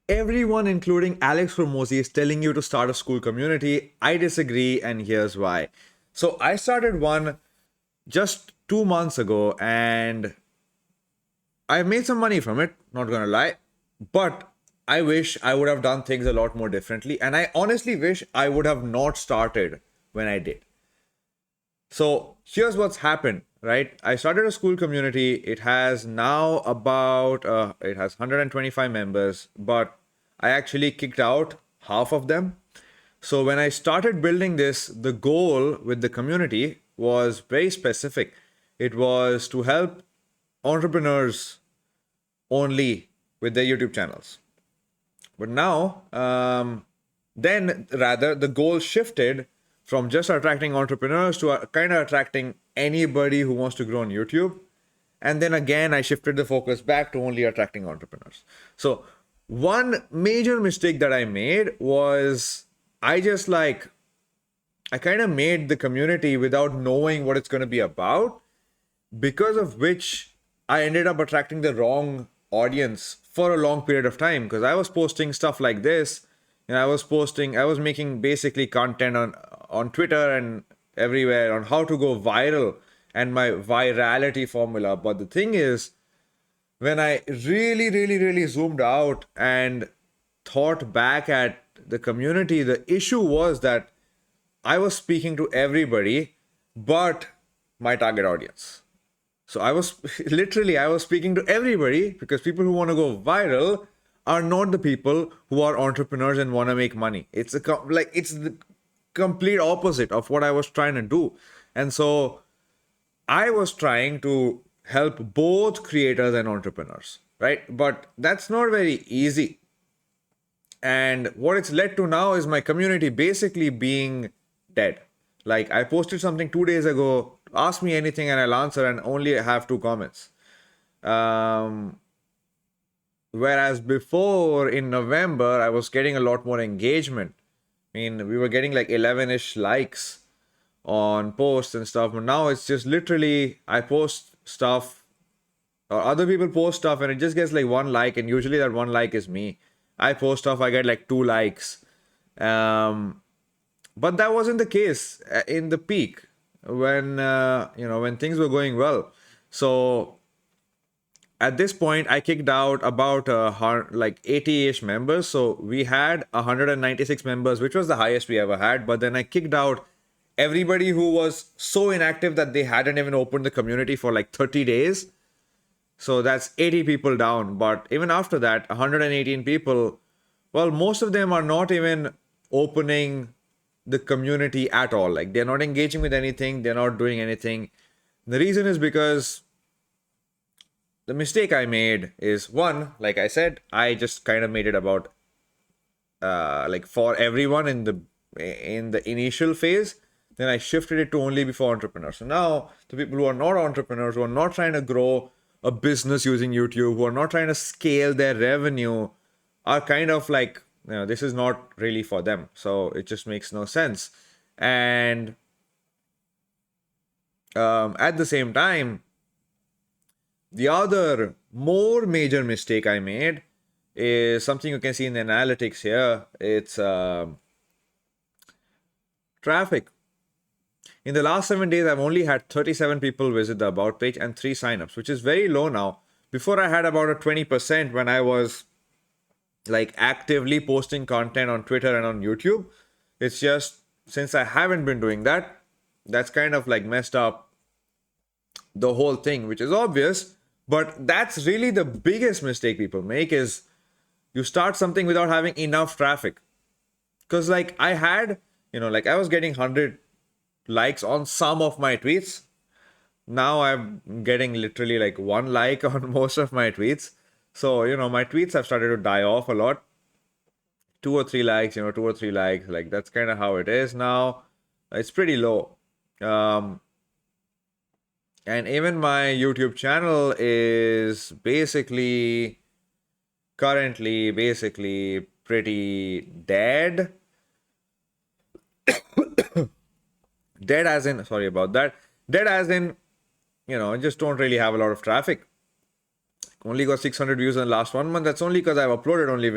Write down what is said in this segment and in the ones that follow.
Everyone, including Alex Hormozi, is telling you to start a Skool Community. I disagree, and here's why. So I started one just 2 months ago, and I made some money from it, not gonna lie. But I wish I would have done things a lot more differently. And I honestly wish I would have not started when I did. So here's what's happened, right? I started a Skool Community. It has now about it has 125 members, but I actually kicked out half of them. So when I started building this, the goal with the community was very specific. It was to help entrepreneurs only with their YouTube channels. But now, then rather, the goal shifted from just attracting entrepreneurs to kind of attracting anybody who wants to grow on YouTube. And then again, I shifted the focus back to only attracting entrepreneurs. So, one major mistake that I made was I just like, I kind of made the community without knowing what it's going to be about, because of which I ended up attracting the wrong audience for a long period of time, because I was posting stuff like this, and I was making basically content on Twitter and everywhere on how to go viral and my virality formula. But the thing is, when I really, really, really zoomed out and thought back at the community, the issue was that I was speaking to everybody but my target audience. So I was literally I was speaking to everybody, because people who want to go viral are not the people who are entrepreneurs and want to make money. It's the complete opposite of what I was trying to do. And so I was trying to help both creators and entrepreneurs, right? But that's not very easy. And what it's led to now is my community basically being dead. Like, I posted something 2 days ago, ask me anything and I'll answer, and only have two comments. Um, Whereas before in November, I was getting a lot more engagement. I mean, we were getting like 11-ish likes on posts and stuff. But now it's just literally I post stuff, or other people post stuff, and it just gets like one like, and usually that one like is me. I post stuff, I get like 2 likes. But that wasn't the case in the peak, when when things were going well. So at this point, I kicked out about like 80-ish members. So we had 196 members, which was the highest we ever had. But then I kicked out everybody who was so inactive that they hadn't even opened the community for like 30 days. So that's 80 people down. But even after that, 118 people, well, most of them are not even opening the community at all. Like, they're not engaging with anything, they're not doing anything. The reason is because the mistake I made is, one, like I said, I just kind of made it about like for everyone in the initial phase. Then I shifted it to only be for entrepreneurs. So now the people who are not entrepreneurs, who are not trying to grow a business using YouTube, who are not trying to scale their revenue, are kind of like, this is not really for them. So it just makes no sense. And at the same time, the other more major mistake I made is something you can see in the analytics here. It's traffic. In the last 7 days, I've only had 37 people visit the About page and 3 signups, which is very low now. Before, I had about a 20% when I was like actively posting content on Twitter and on YouTube. It's just, since I haven't been doing that, that's kind of like messed up the whole thing, which is obvious. But that's really the biggest mistake people make, is you start something without having enough traffic. Because like I had, like I was getting 100 likes on some of my tweets. Now I'm getting literally like 1 like on most of my tweets. So, my tweets have started to die off a lot. 2 or 3 likes, 2 or 3 likes. Like, that's kind of how it is now. It's pretty low. And even my YouTube channel is currently basically pretty dead. Dead as in, sorry about that. Dead as in, I just don't really have a lot of traffic. only got 600 views in the last 1 month. That's only because I've uploaded only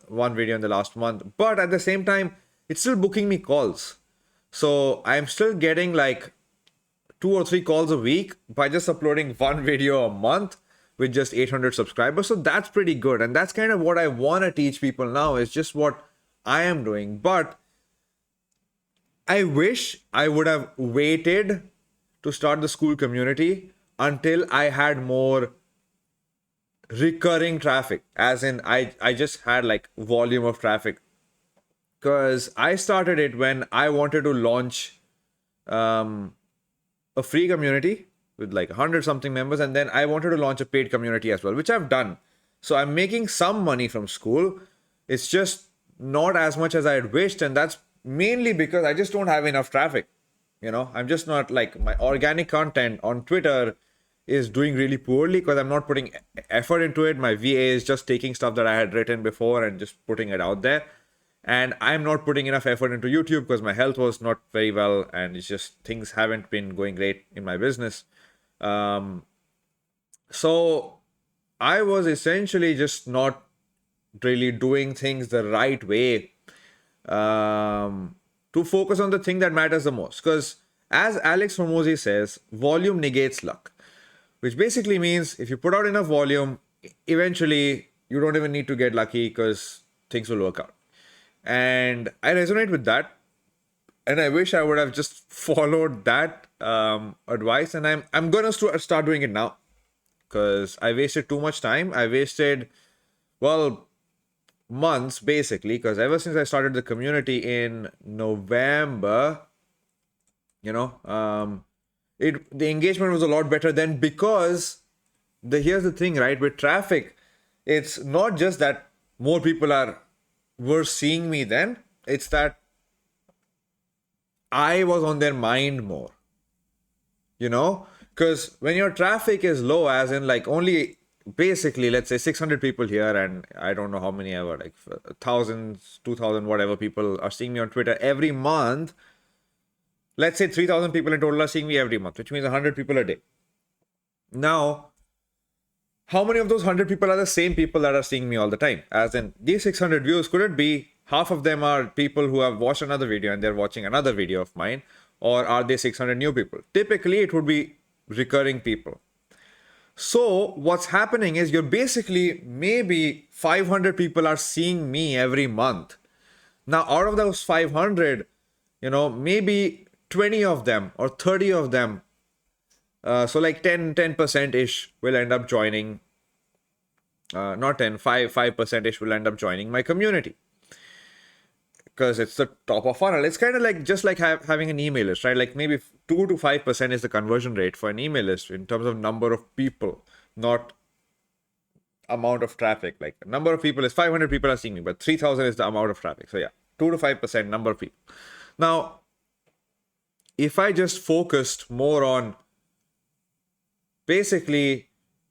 one video in the last month. But at the same time, it's still booking me calls. So I'm still getting like 2 or 3 calls a week by just uploading one video a month with just 800 subscribers. So that's pretty good. And that's kind of what I want to teach people now, is just what I am doing. But I wish I would have waited to start the Skool community until I had more recurring traffic, as in I just had like volume of traffic, because I started it when I wanted to launch a free community with like 100 something members, and then I wanted to launch a paid community as well, which I've done. So I'm making some money from Skool. It's just not as much as I had wished, and that's mainly because I just don't have enough traffic. I'm just not, like, my organic content on Twitter is doing really poorly because I'm not putting effort into it. My VA is just taking stuff that I had written before and just putting it out there. And I'm not putting enough effort into YouTube because my health was not very well, and it's just things haven't been going great in my business. So I was essentially just not really doing things the right way to focus on the thing that matters the most. Because as Alex Hormozi says, volume negates luck, which basically means if you put out enough volume, eventually you don't even need to get lucky because things will work out. And I resonate with that. And I wish I would have just followed that advice. And I'm going to start doing it now, because I wasted too much time. I wasted, well, months basically, because ever since I started the community in November, the engagement was a lot better then, because here's the thing, right? With traffic, it's not just that more people were seeing me then, it's that I was on their mind more, because when your traffic is low, as in like only basically, let's say 600 people here, and I don't know how many ever, like 1,000, 2,000, whatever people are seeing me on Twitter every month. Let's say 3,000 people in total are seeing me every month, which means 100 people a day. Now, how many of those 100 people are the same people that are seeing me all the time? As in, these 600 views, could it be half of them are people who have watched another video and they're watching another video of mine? Or are they 600 new people? Typically, it would be recurring people. So what's happening is you're basically, maybe 500 people are seeing me every month. Now, out of those 500, maybe 20 of them or 30 of them, so like 10% will end up joining, not 10, 5% will end up joining my community, because it's the top of funnel. It's kind of like just like having an email list, right? Like maybe 2 to 5% is the conversion rate for an email list in terms of number of people, not amount of traffic. Like number of people is 500 people are seeing me, but 3,000 is the amount of traffic. So yeah, 2 to 5% number of people. Now, if I just focused more on basically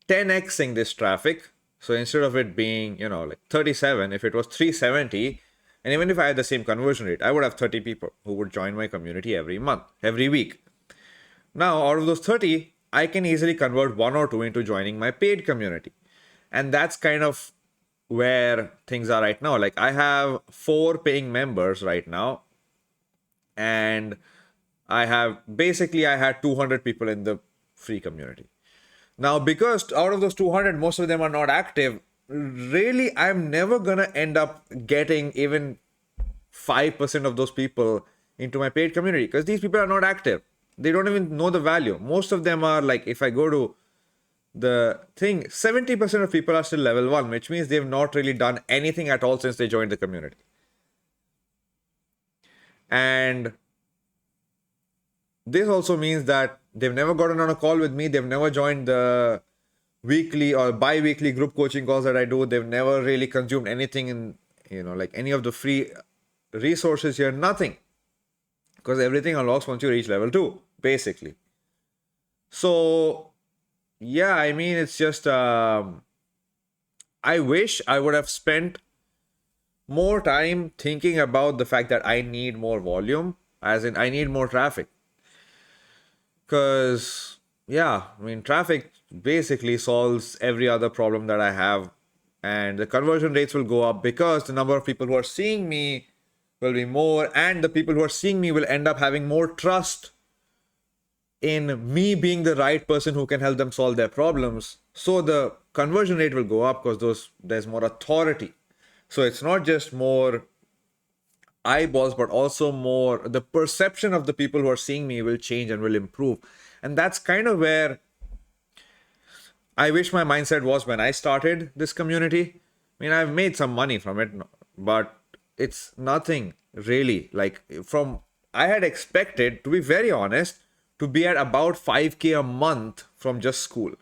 10xing this traffic, so instead of it being, like 37, if it was 370, and even if I had the same conversion rate, I would have 30 people who would join my community every month, every week. Now, out of those 30, I can easily convert 1 or 2 into joining my paid community. And that's kind of where things are right now. Like I have 4 paying members right now. And I had 200 people in the free community. Now, because out of those 200, most of them are not active, really, I'm never going to end up getting even 5% of those people into my paid community, because these people are not active. They don't even know the value. Most of them are like, if I go to the thing, 70% of people are still level 1, which means they've not really done anything at all since they joined the community. And this also means that they've never gotten on a call with me. They've never joined the weekly or bi-weekly group coaching calls that I do. They've never really consumed anything in, like any of the free resources here, nothing. Because everything unlocks once you reach level 2, basically. So, yeah, I mean, it's just, I wish I would have spent more time thinking about the fact that I need more volume, as in I need more traffic. Because, yeah, I mean, traffic basically solves every other problem that I have. And the conversion rates will go up because the number of people who are seeing me will be more, and the people who are seeing me will end up having more trust in me being the right person who can help them solve their problems. So the conversion rate will go up because there's more authority. So it's not just more eyeballs, but also more the perception of the people who are seeing me will change and will improve. And that's kind of where I wish my mindset was when I started this community. I mean, I've made some money from it, but it's nothing really. Like, from I had expected, to be very honest, to be at about 5K a month from just Skool.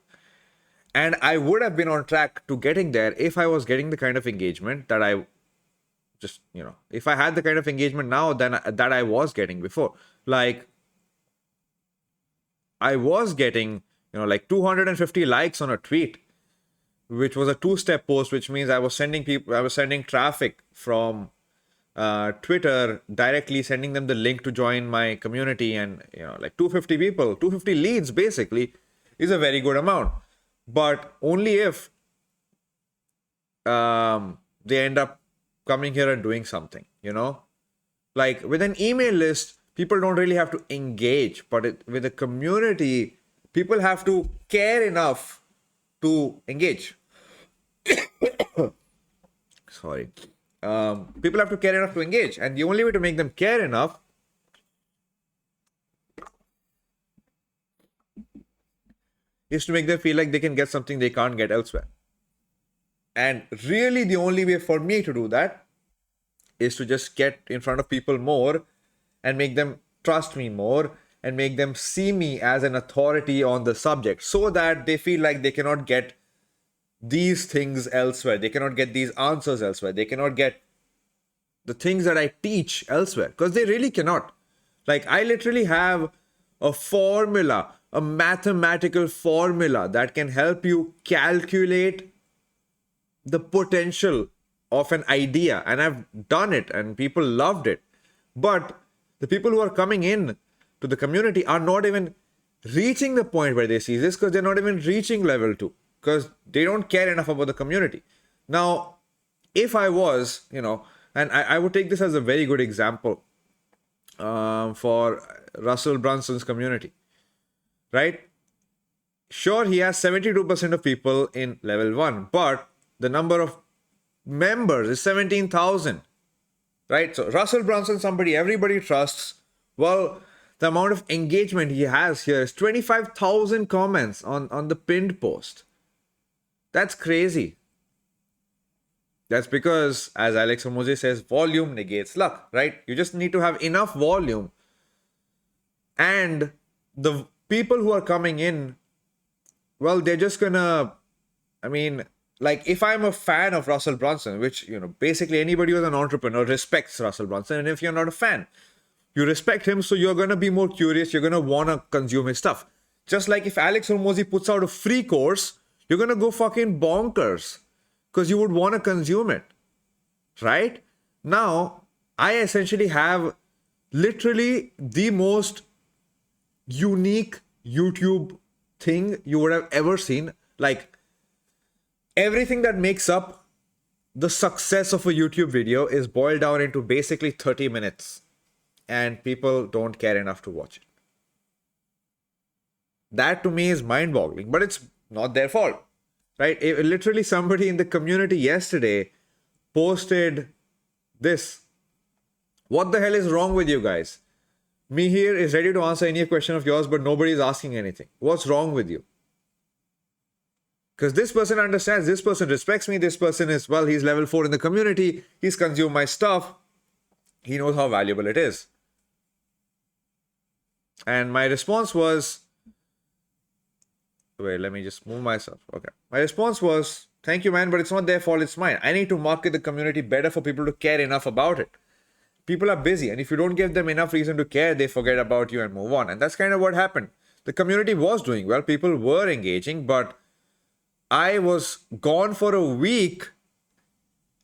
And I would have been on track to getting there if I was getting the kind of engagement that I just, if I had the kind of engagement now than that I was getting before. Like, I was getting, like 250 likes on a tweet, which was a two-step post, which means I was sending traffic from Twitter directly, sending them the link to join my community, and like 250 people, 250 leads basically is a very good amount, but only if they end up coming here and doing something. Like with an email list, people don't really have to engage, but with a community, people have to care enough to engage. Sorry. People have to care enough to engage, and the only way to make them care enough is to make them feel like they can get something they can't get elsewhere. And really, the only way for me to do that is to just get in front of people more and make them trust me more and make them see me as an authority on the subject, so that they feel like they cannot get these things elsewhere. They cannot get these answers elsewhere. They cannot get the things that I teach elsewhere, because they really cannot. Like, I literally have a formula, a mathematical formula that can help you calculate the potential of an idea, and I've done it and people loved it. But the people who are coming in to the community are not even reaching the point where they see this, because they're not even reaching level 2, because they don't care enough about the community. Now, if I was, and I would take this as a very good example for Russell Brunson's community, right? Sure, he has 72% of people in level 1, but the number of members is 17,000, right? So Russell Brunson, somebody everybody trusts. Well, the amount of engagement he has here is 25,000 comments on the pinned post. That's crazy. That's because, as Alex Hormozi says, volume negates luck, right? You just need to have enough volume. And the people who are coming in, well, they're just gonna, like, if I'm a fan of Russell Brunson, which, basically anybody who's an entrepreneur respects Russell Brunson. And if you're not a fan, you respect him, so you're going to be more curious. You're going to want to consume his stuff. Just like if Alex Hormozi puts out a free course, you're going to go fucking bonkers because you would want to consume it, right? Now, I essentially have literally the most unique YouTube thing you would have ever seen. Like, everything that makes up the success of a YouTube video is boiled down into basically 30 minutes. And people don't care enough to watch it. That to me is mind-boggling, but it's not their fault, right? Literally somebody in the community yesterday posted this. What the hell is wrong with you guys? Me here is ready to answer any question of yours, but nobody is asking anything. What's wrong with you? Because this person understands, this person respects me, this person is, well, he's level 4 in the community, he's consumed my stuff, he knows how valuable it is. And my response was, wait, let me just move myself. Okay. My response was, thank you, man, but it's not their fault, it's mine. I need to market the community better for people to care enough about it. People are busy, and if you don't give them enough reason to care, they forget about you and move on. And that's kind of what happened. The community was doing well, people were engaging, but I was gone for a week,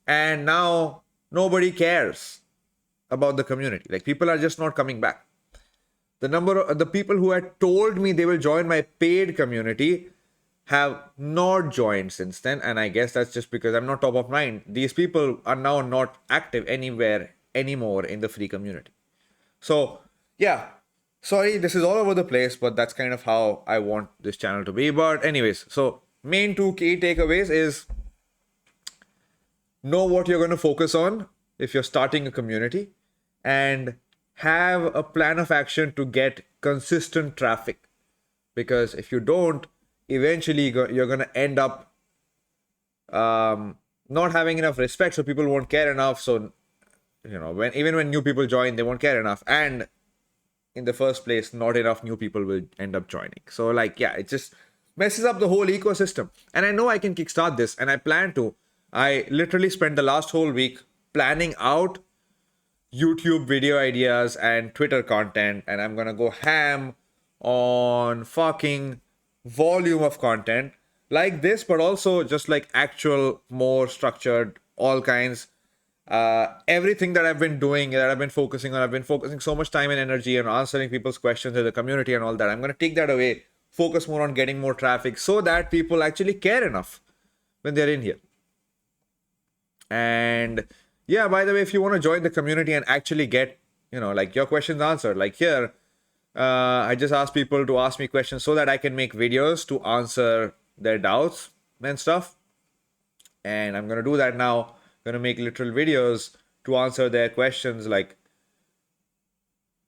and now nobody cares about the community. Like, people are just not coming back. The number of the people who had told me they will join my paid community have not joined since then, and I guess that's just because I'm not top of mind. These people are now not active anywhere anymore in the free community. So yeah, sorry, this is all over the place, but that's kind of how I want this channel to be. But anyways, so main two key takeaways is know what you're going to focus on if you're starting a community, and have a plan of action to get consistent traffic. Because if you don't, eventually you're going to end up not having enough respect, so people won't care enough. So when new people join, they won't care enough, and in the first place, not enough new people will end up joining. So yeah, it just messes up the whole ecosystem. And I know I can kickstart this, and I plan to. I literally spent the last whole week planning out YouTube video ideas and Twitter content, and I'm gonna go ham on fucking volume of content like this, but also just like actual, more structured, all kinds. Everything that I've been doing, that I've been focusing on, I've been focusing so much time and energy on answering people's questions in the community and all that. I'm gonna take that away, focus more on getting more traffic so that people actually care enough when they're in here. And yeah, by the way, if you want to join the community and actually get, like your questions answered, like here, I just ask people to ask me questions so that I can make videos to answer their doubts and stuff. And I'm going to do that now. Going to make literal videos to answer their questions, like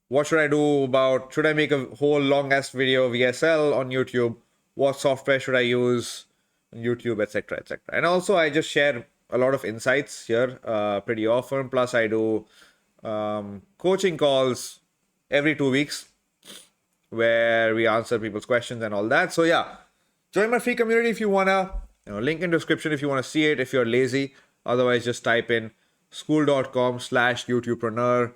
what should I do about, should I make a whole long ass video VSL on YouTube? What software should I use on YouTube, etc., etc. And also I just share a lot of insights here pretty often. Plus I do coaching calls every 2 weeks where we answer people's questions and all that. So yeah, join my free community if you wanna. Link in description if you wanna see it if you're lazy. Otherwise, just type in skool.com/YouTubepreneur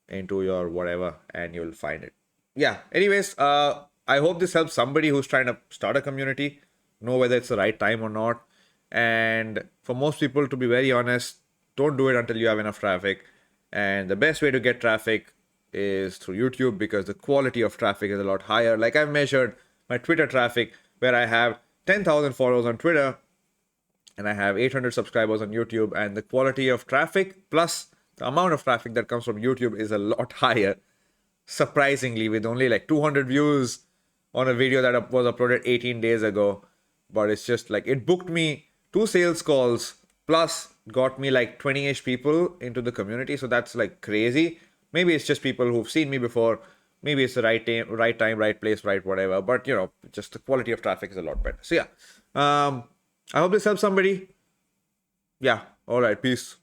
into your whatever and you'll find it. Yeah. Anyways, I hope this helps somebody who's trying to start a community, know whether it's the right time or not. And for most people, to be very honest, don't do it until you have enough traffic. And the best way to get traffic is through YouTube, because the quality of traffic is a lot higher. Like I've measured my Twitter traffic, where I have 10,000 followers on Twitter and I have 800 subscribers on YouTube, and the quality of traffic plus the amount of traffic that comes from YouTube is a lot higher, surprisingly, with only like 200 views on a video that was uploaded 18 days ago. But it's just like, it booked me 2 sales calls plus got me like 20-ish people into the community. So that's like crazy. Maybe it's just people who've seen me before. Maybe it's the right time, right place, right whatever. But just the quality of traffic is a lot better. So yeah, I hope this helps somebody. Yeah. All right. Peace.